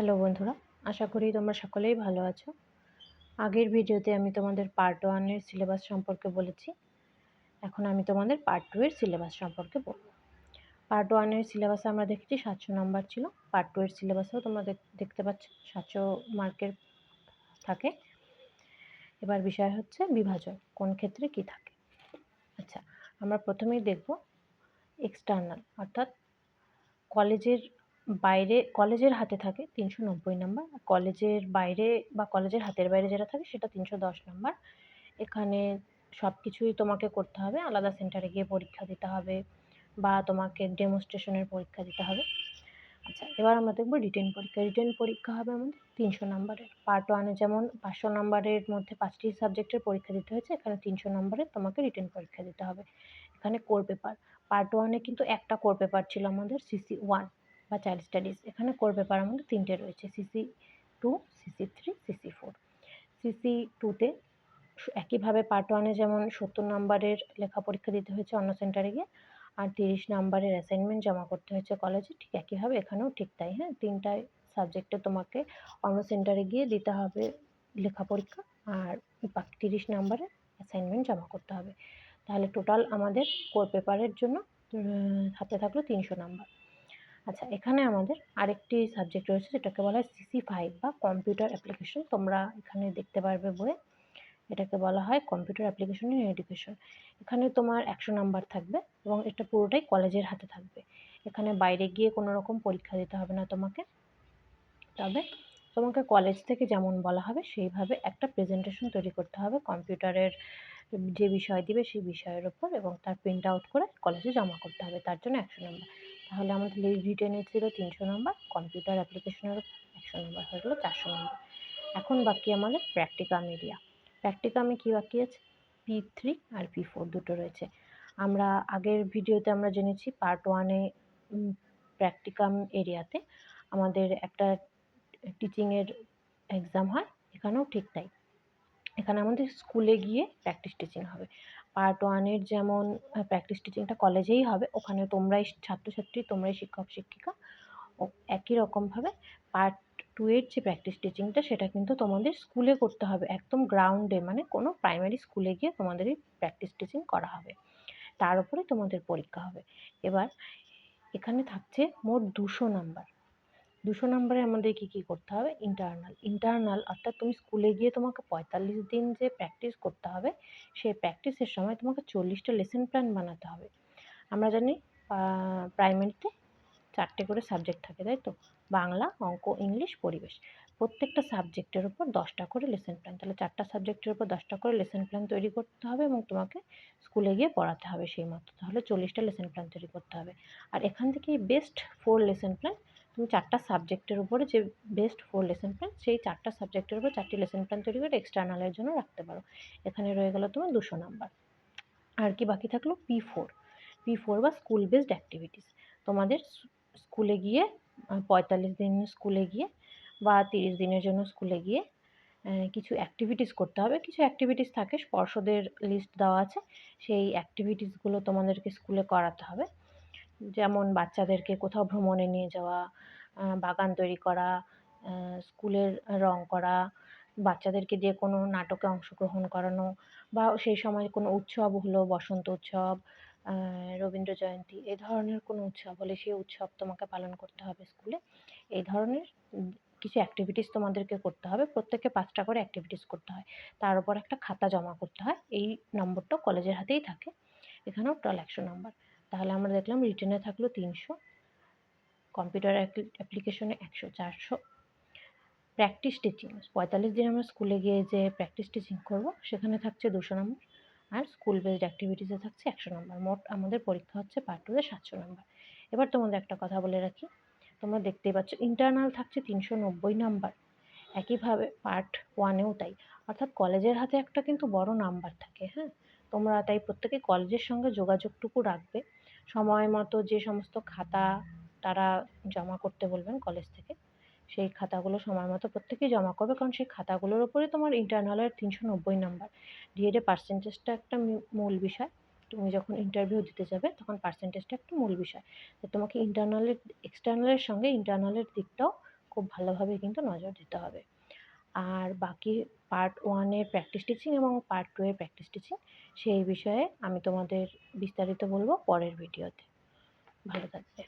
Hello বন্ধুরা, আশা করি তোমরা সকলেই ভালো আছো। আগের ভিডিওতে আমি তোমাদের পার্ট 1 এর সিলেবাস সম্পর্কে বলেছি। এখন আমি তোমাদের পার্ট 2 এর সিলেবাস সম্পর্কে বলব। পার্ট 1 এর সিলেবাসে আমরা দেখেছি 700 নাম্বার ছিল। পার্ট 2 এর সিলেবাসেও তোমরা দেখতে পাচ্ছ 700 মার্কের থাকে। এবার বিষয় হচ্ছে বিভাজন, কোন ক্ষেত্রে কি থাকে। আচ্ছা, আমরা প্রথমেই দেখব এক্সটার্নাল, অর্থাৎ কলেজের বাইরে, কলেজের হাতে থাকে 390 নাম্বার, কলেজের বাইরে বা কলেজের হাতের বাইরে যেটা থাকে সেটা 310 নাম্বার। এখানে সব কিছুই তোমাকে করতে হবে, আলাদা সেন্টারে গিয়ে পরীক্ষা দিতে হবে বা তোমাকে ডেমনস্ট্রেশনের পরীক্ষা দিতে হবে। আচ্ছা, এবার আমরা দেখব রিটেন পরীক্ষা। রিটেন পরীক্ষা হবে আমাদের 300 নাম্বারের। পার্ট 1 এ যেমন 500 নাম্বারের মধ্যে 5টি সাবজেক্টের পরীক্ষা দিতে হয়েছে, এখানে 300 নাম্বারের তোমাকে রিটেন পরীক্ষা দিতে হবে। এখানে কোর পেপার, পার্ট 1 এ কিন্তু একটা কোর পেপার ছিল আমাদের সিসি 1 বা চাইল্ড স্টাডিজ। এখানে কোর পেপার আমাদের 3টে রয়েছে, সিসি 2, সিসি 3, সিসি 4। সিসি 2 তে একইভাবে পার্ট 1 এ যেমন 70 নাম্বারের লেখা পরীক্ষা দিতে হয়েছে অন্য সেন্টারে গিয়ে, আর 30 নাম্বারের অ্যাসাইনমেন্ট জমা করতে হয়েছে কলেজে, ঠিক একইভাবে এখানেও ঠিক তাই। হ্যাঁ, 3টায় সাবজেক্টে তোমাকে অন্য সেন্টারে গিয়ে দিতে হবে লেখা পরীক্ষা, আর বাকি 30 নাম্বারের অ্যাসাইনমেন্ট জমা করতে হবে। তাহলে টোটাল আমাদের কোর পেপারের জন্য হাতে থাকলো 300 নাম্বার। আচ্ছা, এখানে আমাদের আরেকটি সাবজেক্ট রয়েছে যেটাকে বলা হয় সিসি 5 বা কম্পিউটার অ্যাপ্লিকেশন। তোমরা এখানে দেখতে পারবে বইয়ে, এটাকে বলা হয় কম্পিউটার অ্যাপ্লিকেশন ইন এডুকেশন। এখানে তোমার 100 নাম্বার থাকবে এবং এটা পুরোটাই কলেজের হাতে থাকবে। এখানে বাইরে গিয়ে কোনো রকম পরীক্ষা দিতে হবে না তোমাকে। তবে তোমাকে কলেজ থেকে যেমন বলা হবে সেইভাবে একটা প্রেজেন্টেশন তৈরি করতে হবে কম্পিউটারের যে বিষয় দিবে সেই বিষয়ের ওপর, এবং তার প্রিন্ট আউট করে কলেজে জমা করতে হবে, তার জন্য 100 নাম্বার। তাহলে আমাদের রিটেনে ছিল 300 নাম্বার, কম্পিউটার অ্যাপ্লিকেশনের ওপর 100 নাম্বার, হয়ে গেলো 400 নাম্বার। এখন বাকি আমাদের প্র্যাকটিকাম এরিয়া। প্র্যাকটিকামে কি বাকি আছে? P3 আর P4 দুটো রয়েছে। আমরা আগের ভিডিওতে আমরা জেনেছি পার্ট 1 এ প্র্যাকটিকাম এরিয়াতে আমাদের একটা টিচিংয়ের এক্সাম হয়, এখানেও ঠিক তাই। এখানে আমাদের স্কুলে গিয়ে প্র্যাকটিস টিচিং হবে। পার্ট 1 এর যেমন প্র্যাকটিস টিচিংটা কলেজেই হবে, ওখানে তোমরাই ছাত্রছাত্রী, তোমরাই শিক্ষক শিক্ষিকা। একই রকমভাবে পার্ট 2 এর যে প্র্যাকটিস টিচিংটা সেটা কিন্তু তোমাদের স্কুলে করতে হবে, একদম গ্রাউন্ডে, মানে কোনো প্রাইমারি স্কুলে গিয়ে তোমাদের এই প্র্যাকটিস টিচিং করা হবে। তার উপরে তোমাদের পরীক্ষা হবে। এবার এখানে থাকছে মোট 200 নাম্বার। 200 নাম্বারে আমাদের কি করতে হবে? ইন্টারনাল অর্থাৎ তুমি স্কুলে গিয়ে তোমাকে 45 দিন যে প্র্যাকটিস করতে হবে, সেই প্র্যাকটিসের সময় তোমাকে 40টা লেসন প্ল্যান বানাতে হবে। আমরা জানি প্রাইমারিতে 4টে করে সাবজেক্ট থাকে, তাই তো? বাংলা, অঙ্ক, ইংলিশ, পরিবেশ। প্রত্যেকটা সাবজেক্টের উপর 10টা করে লেসন প্ল্যান। তাহলে 4টা সাবজেক্টের উপর 10টা করে লেসন প্ল্যান তৈরি করতে হবে এবং তোমাকে স্কুলে গিয়ে পড়াতে হবে সেই মতো। তাহলে 40টা লেসন প্ল্যান তৈরি করতে হবে। আর এখান থেকেই বেস্ট 4 লেসন প্ল্যান, তুমি 4টা সাবজেক্টের উপরে যে বেস্ট 4 লেসন প্ল্যান, সেই 4টা সাবজেক্টের উপর 4টি লেসন প্ল্যান তৈরি করে এক্সটার্নালের জন্য রাখতে পারো। এখানে রয়ে গেল তোমার 200 নাম্বার। আর কি বাকি থাকলো? P4। P4 বা স্কুল বেসড অ্যাক্টিভিটিস। তোমাদের স্কুলে গিয়ে 45 দিন স্কুলে গিয়ে বা 30 দিনের জন্য স্কুলে গিয়ে কিছু অ্যাক্টিভিটিস করতে হবে। কিছু অ্যাক্টিভিটিস থাকে, পর্ষদের লিস্ট দেওয়া আছে, সেই অ্যাক্টিভিটিসগুলো তোমাদেরকে স্কুলে করাতে হবে। যেমন বাচ্চাদেরকে কোথাও ভ্রমণে নিয়ে যাওয়া, বাগান তৈরি করা, স্কুলের রং করা, বাচ্চাদেরকে দিয়ে কোনো নাটকে অংশগ্রহণ করানো, বা সেই সময় কোনো উৎসব হলো, বসন্ত উৎসব, রবীন্দ্র জয়ন্তী, এ ধরনের কোনো উৎসব হলে সেই উৎসব তোমাকে পালন করতে হবে স্কুলে। এই ধরনের কিছু অ্যাক্টিভিটিস তোমাদেরকে করতে হবে। প্রত্যেকে 5টা করে অ্যাক্টিভিটিস করতে হয়। তার উপর একটা খাতা জমা করতে হয়। এই নম্বরটাও কলেজের হাতেই থাকে। এখানেও টোটাল 100 নাম্বার। তাহলে আমরা দেখলাম রিটেনে থাকলো 300, কম্পিউটার অ্যাপ্লিকেশনে 100, 400। প্র্যাকটিস টিচিং 45 দিন আমরা স্কুলে গিয়ে যে প্র্যাকটিস টিচিং করব সেখানে থাকছে 200 নাম্বার, আর স্কুল বেসড অ্যাক্টিভিটিসে থাকছে 100 নাম্বার। মোট আমাদের পরীক্ষা হচ্ছে পার্ট 2 এ 700 নাম্বার। এবার তোমাদের একটা কথা বলে রাখি, তোমরা দেখতেই পাচ্ছ ইন্টারনাল থাকছে 390 নাম্বার। একইভাবে পার্ট 1 এও তাই। অর্থাৎ কলেজের হাতে একটা কিন্তু বড় নাম্বার থাকে। হ্যাঁ, তোমরা তাই প্রত্যেকে কলেজের সঙ্গে যোগাযোগটুকু রাখবে। সময় মতো যে সমস্ত খাতা তারা জমা করতে বলবেন কলেজ থেকে, সেই খাতাগুলো সময় মতো প্রত্যেকেই জমা করবে, কারণ সেই খাতাগুলোর উপরেই তোমার ইন্টারনালের 390 নাম্বার। ডিএডে পার্সেন্টেজটা একটা মূল বিষয়। তুমি যখন ইন্টারভিউ দিতে যাবে তখন পার্সেন্টেজটা একটা মূল বিষয়। তো তোমাকে ইন্টারনালের এক্সটার্নালের সঙ্গে ইন্টারনালের দিকটাও খুব ভালোভাবে কিন্তু নজর দিতে হবে। আর বাকি পার্ট 1 এর প্র্যাকটিস টিচিং এবং পার্ট 2 এর প্র্যাকটিস টিচিং সেই বিষয়ে আমি তোমাদের বিস্তারিত বলব পরের ভিডিওতে। ভালো থাকবে।